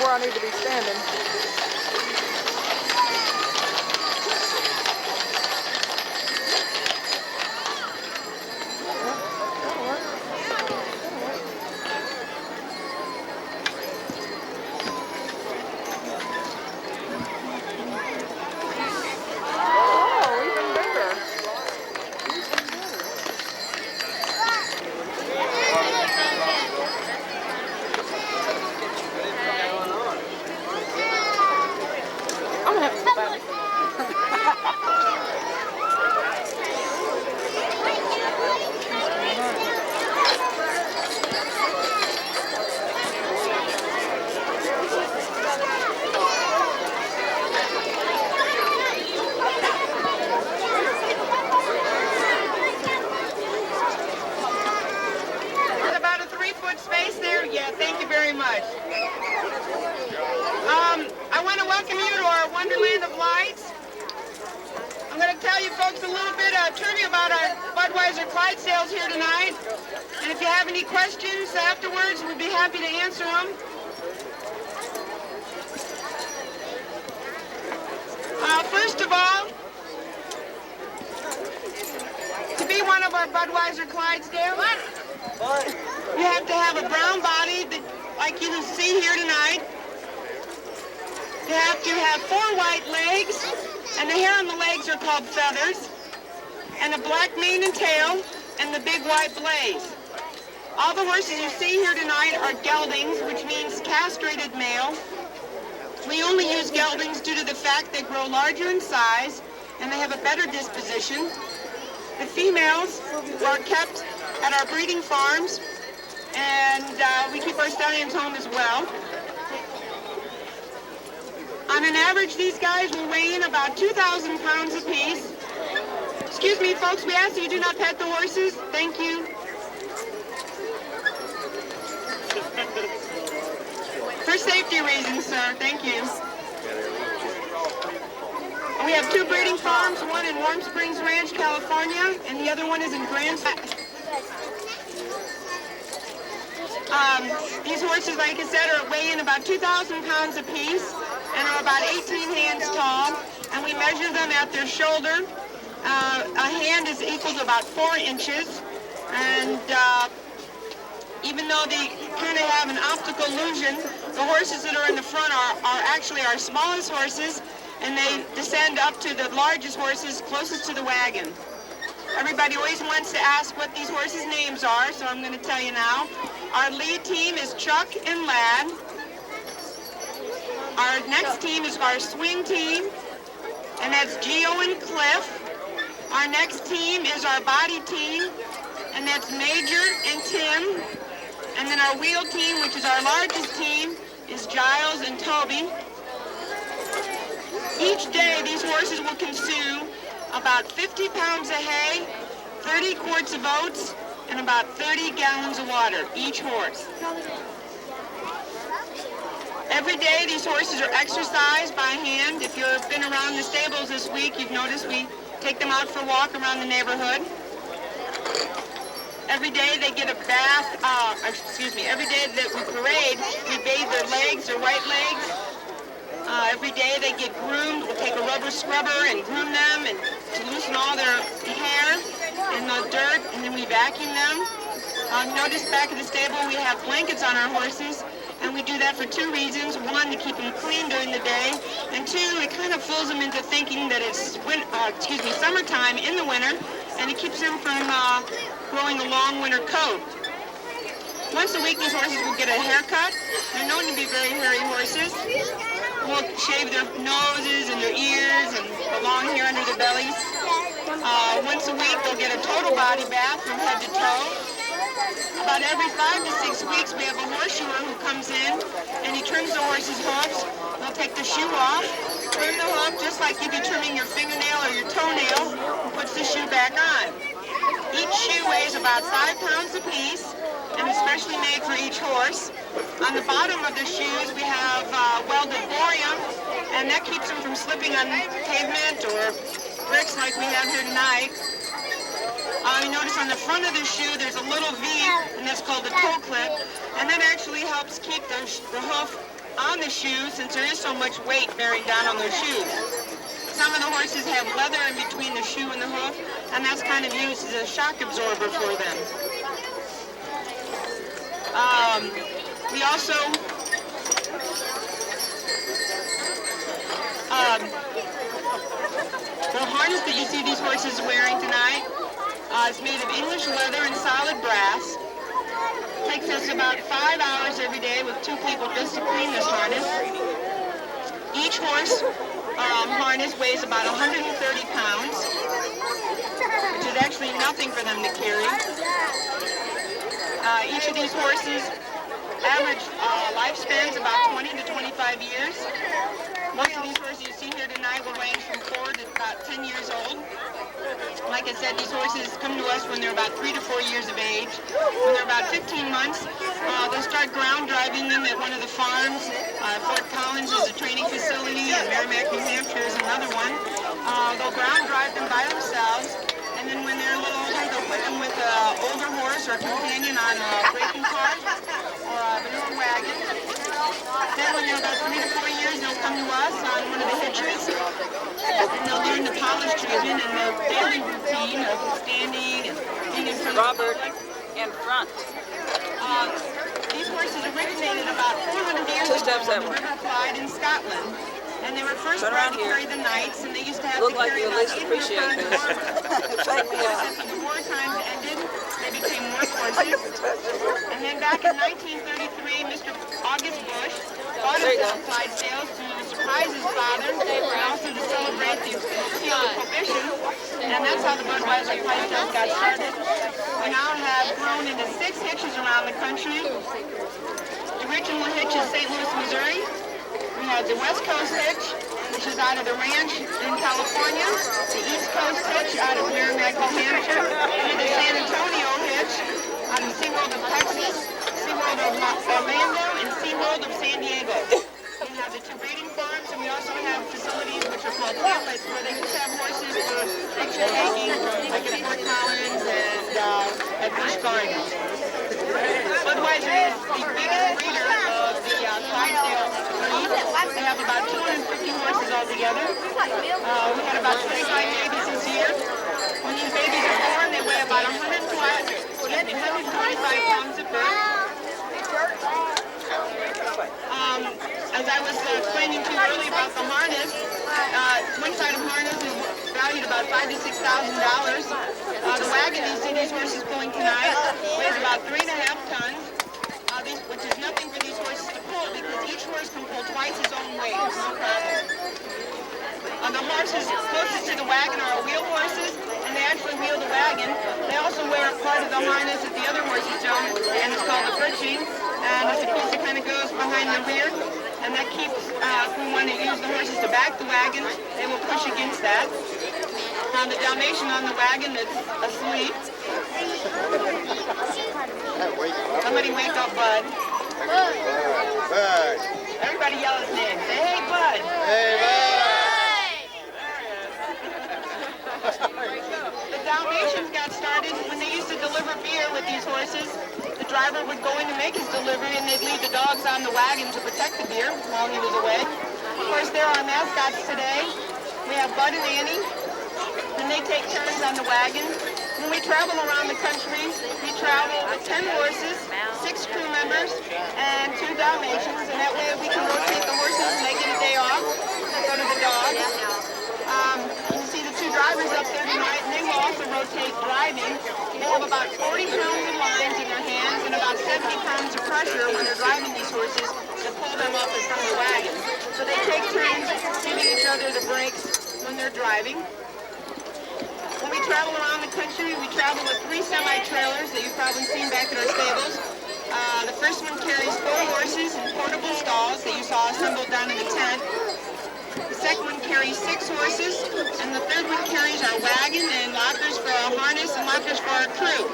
where I need to be standing. I want to welcome you to our Wonderland of Lights. I'm going to tell you folks a little bit of trivia about our Budweiser Clydesdales here tonight. And if you have any questions afterwards, we'd be happy to answer them. First of all, to be one of our Budweiser Clydesdales, you have to have a brown body that, like you can see here tonight. You have to have 4 white legs, and the hair on the legs are called feathers, and a black mane and tail, and the big white blaze. All the horses you see here tonight are geldings, which means castrated male. We only use geldings due to the fact they grow larger in size and they have a better disposition. The females are kept at our breeding farms, and we keep our stallions home as well. On an average, these guys will weigh in about 2,000 pounds apiece. Excuse me, folks, we ask that you do not pet the horses. Thank you. For safety reasons, sir. Thank you. We have 2 breeding farms, one in Warm Springs Ranch, California, and the other one is in Grand. These horses, like I said, are weighing about 2,000 pounds apiece and are about 18 hands tall, and we measure them at their shoulder. A hand is equal to about 4 inches, and even though they kind of have an optical illusion, the horses that are in the front are actually our smallest horses, and they descend up to the largest horses closest to the wagon. Everybody always wants to ask what these horses' names are, so I'm going to tell you now. Our lead team is Chuck and Lad. Our next team is our swing team, and that's Geo and Cliff. Our next team is our body team, and that's Major and Tim. And then our wheel team, which is our largest team, is Giles and Toby. Each day, these horses will consume about 50 pounds of hay, 30 quarts of oats, and about 30 gallons of water, each horse. Every day, these horses are exercised by hand. If you've been around the stables this week, you've noticed we take them out for a walk around the neighborhood. Every day they get a bath, every day that we parade, we bathe their legs, their white legs. Every day they get groomed. We'll take a rubber scrubber and groom them and to loosen all their hair and the dirt, and then we vacuum them. Notice back at the stable we have blankets on our horses, and we do that for 2 reasons. 1, to keep them clean during the day, and 2, it kind of fools them into thinking that it's summertime in the winter, and it keeps them from growing a long winter coat. Once a week, these horses will get a haircut. They're known to be very hairy horses. We'll shave their noses and their ears and the long hair under their bellies. Once a week, they'll get a total body bath from head to toe. About every 5 to 6 weeks, we have a horseshoer who comes in and he trims the horse's hoofs. They'll take the shoe off, trim the hoof just like you'd be trimming your fingernail or your toenail, and puts the shoe back on. Each shoe weighs about 5 pounds apiece and is specially made for each horse. On the bottom of the shoes, we have welded borium, and that keeps them from slipping on pavement or bricks like we have here tonight. You notice on the front of the shoe there's a little V, and that's called the toe clip, and that actually helps keep the hoof on the shoe since there is so much weight bearing down on those shoes. Some of the horses have leather in between the shoe and the hoof, and that's kind of used as a shock absorber for them. We also the harness that you see these horses wearing tonight is made of English leather and solid brass. It takes us about 5 hours every day with 2 people just to clean this harness. Each horse harness weighs about 130 pounds, which is actually nothing for them to carry. Each of these horses' average lifespan is about 20 to 25 years. Most of these horses you see here tonight will range from 4 to about 10 years old. Like I said, these horses come to us when they're about 3 to 4 years of age. When they're about 15 months, they'll start ground driving them at one of the farms. Fort Collins is a training facility, and Merrimack, New Hampshire is another one. They'll ground drive them by themselves, and then when they're a little older, they'll put them with an older horse or companion on a breaking cart or a manure wagon. Then when they're about 3 to 4 years, they'll come to us on one of the hitches, and they'll learn the polish treatment and the daily routine of standing and being in front of the public. In front. These horses originated about 400 years ago on the River Clyde in Scotland. And they were first bred to carry the knights, and they used to have Look to like carry you at about least 800 appreciate pounds this. of Shake me out. As the war times ended, they became work horses. And then back in 1933, Mr. August Bush bought himself Clydesdales to surprise his father, and also to celebrate the repeal of Prohibition. And that's how the Budweiser Clydesdales got started. We now have grown into 6 hitches around the country. The original hitch is St. Louis, Missouri. We have the West Coast hitch, which is out of the ranch in California. The East Coast hitch out of Merrimack, New Hampshire. And the San Antonio hitch out of SeaWorld of Texas, SeaWorld of Orlando, and SeaWorld of San Diego. We have the 2 breeding farms, and we also have facilities which are called hamlets, where they just have horses for picture taking, like at Fort Collins and at Busch Gardens. Budweiser is the biggest breeder of the Clydesdale breed. They have about 250 horses altogether. We had about 25 babies this year. When these babies are born, they weigh about 125 pounds at birth. As I was explaining to you earlier about the harness, one side of harness is valued about $5,000 to $6,000. The wagon you see these horses pulling tonight weighs about 3.5 tons, which is nothing for these horses to pull because each horse can pull twice his own weight. No problem. The horses closest to the wagon are wheel horses, and they actually wheel the wagon. They also wear a part of the harness that the other horses don't, and it's called the perching. And it's a piece that kind of goes behind the rear, and that keeps, if we want to use the horses to back the wagon, they will push against that. The Dalmatian on the wagon that's asleep. Somebody wake up Bud. Bud. Everybody yell his name. Say, hey, Bud. Hey, Bud. The Dalmatians got started when they used to deliver beer with these horses. The driver would go in to make his delivery, and they'd leave the dogs on the wagon to protect the beer while he was away. Of course, they're our mascots today. We have Bud and Annie, and they take turns on the wagon. When we travel around the country, we travel with 10 horses, 6 crew members, and 2 Dalmatians, and that way we can rotate the horses and they get a day off, go to the dogs. You see the 2 drivers up there tonight, and they will also rotate driving. They have about 40 pounds of lines in their hands and about 70 pounds of pressure when they're driving these horses to pull them up and from the wagon. So they take turns giving each other the brakes when they're driving. When we travel around the country, we travel with 3 semi-trailers that you've probably seen back at our stables. The first one carries 4 horses in portable stalls that you saw assembled down in the tent. The second one carries 6 horses, and the third one carries our wagon and lockers for our harness and lockers for our crew.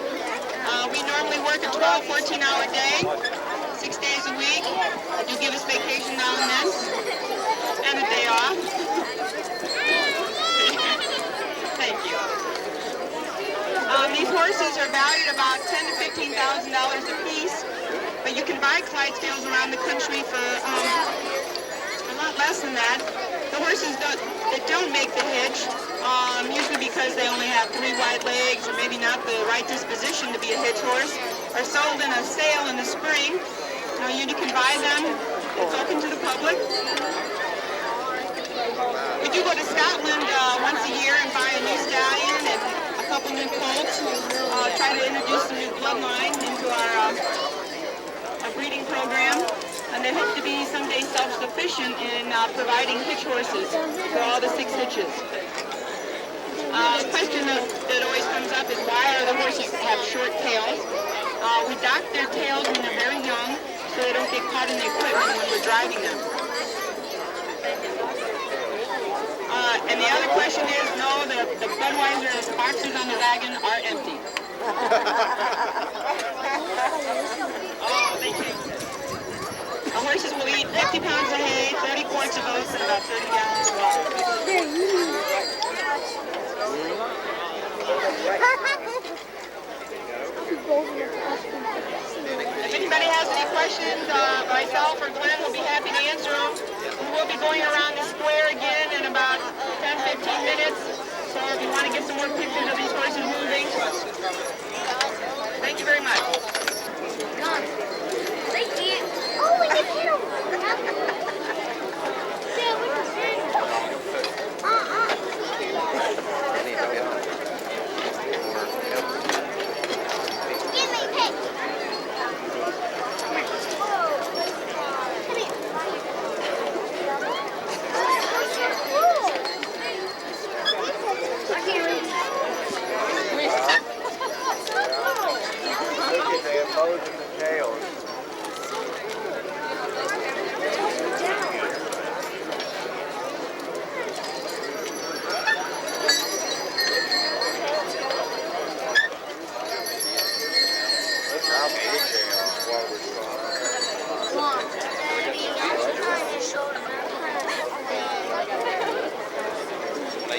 We normally work a 12, 14-hour day, 6 days a week. You give us vacation now and then, and a day off. Thank you. These horses are valued about $10,000 to $15,000 a piece, but you can buy Clydesdales around the country for a lot less than that. The horses that don't make the hitch, usually because they only have 3 wide legs or maybe not the right disposition to be a hitch horse, are sold in a sale in the spring. You can buy them. It's open to the public. We do go to Scotland once a year and buy a new stallion and a couple new colts. Try to introduce some new bloodline into our breeding program. And they hope to be someday self-sufficient in providing hitch horses for all the 6 hitches. The question that always comes up is why are the horses have short tails? We dock their tails when they're very young so they don't get caught in the equipment when we're driving them. And the other question is, no, the Budweiser boxes on the wagon are empty. Oh, they changed it. The horses will eat 50 pounds of hay, 30 quarts of oats, and about 30 gallons of water. If anybody has any questions, myself or Glenn will be happy to answer them. We will be going around the square again in about 10-15 minutes. So if you want to get some more pictures of these horses moving. Thank you very much. Thank you. Oh, we can hit them.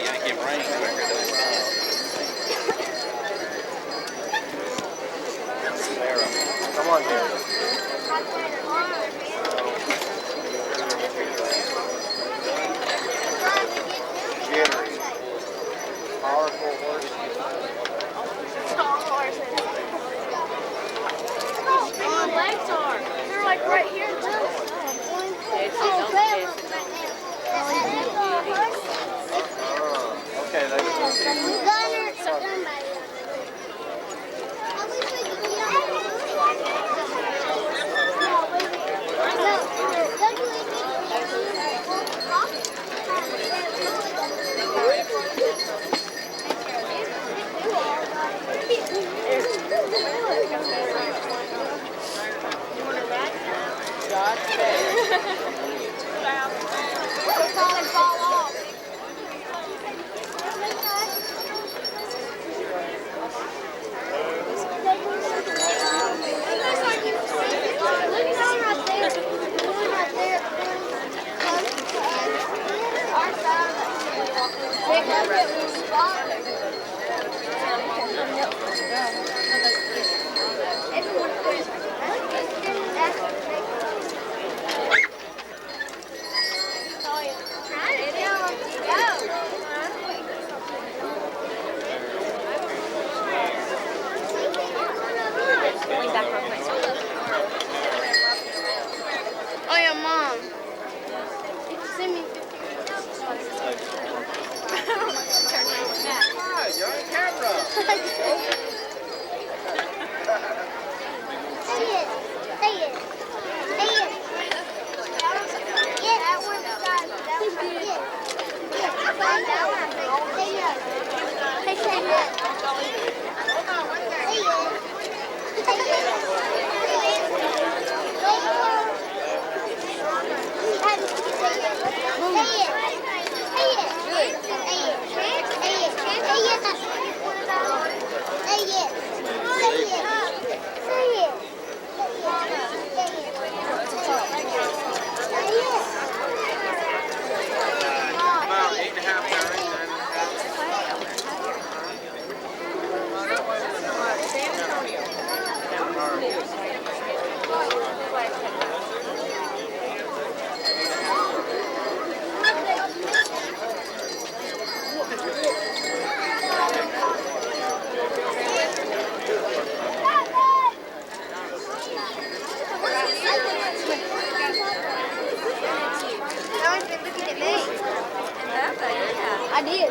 can't get rain quicker than come on, Gary. Jittery. Powerful horses. My legs are. They're like right here too. Okay, let's Oh yeah, Mom. You can send me 50. Hi, you're on camera. Say it. Say it. Say it. Yes. That one side. That one side. Yes. Yes. That one. Say yes. Say yes. Say it. Say About 8.5 hours. I did.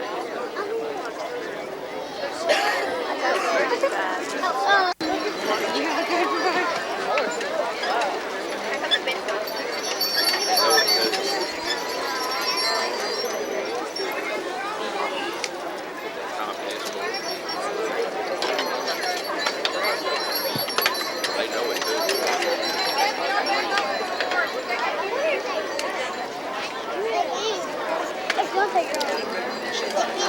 They know it too. Let's go take it.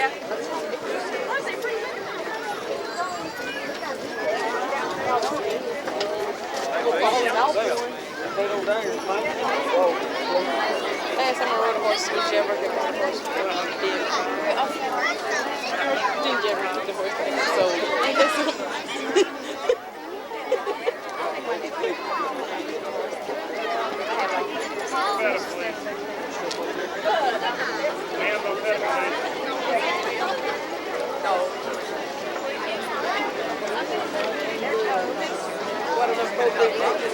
Last time I rode a horse, did you ever get on a horse? Didn't you ever get the horse back? So, what are those both big rocks?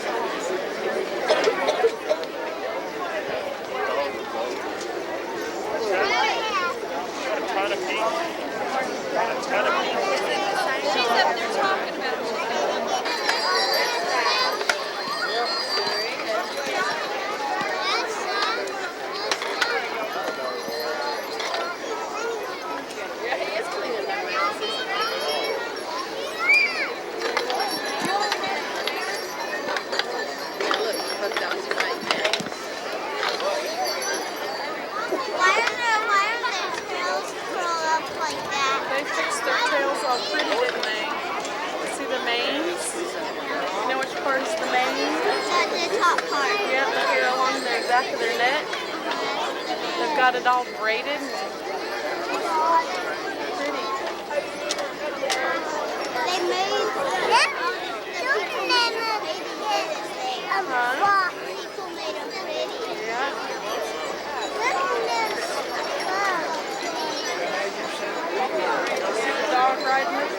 Back of their neck. They've got it all braided. Pretty. They made rock. People made them pretty. Yeah. See the dog riding it?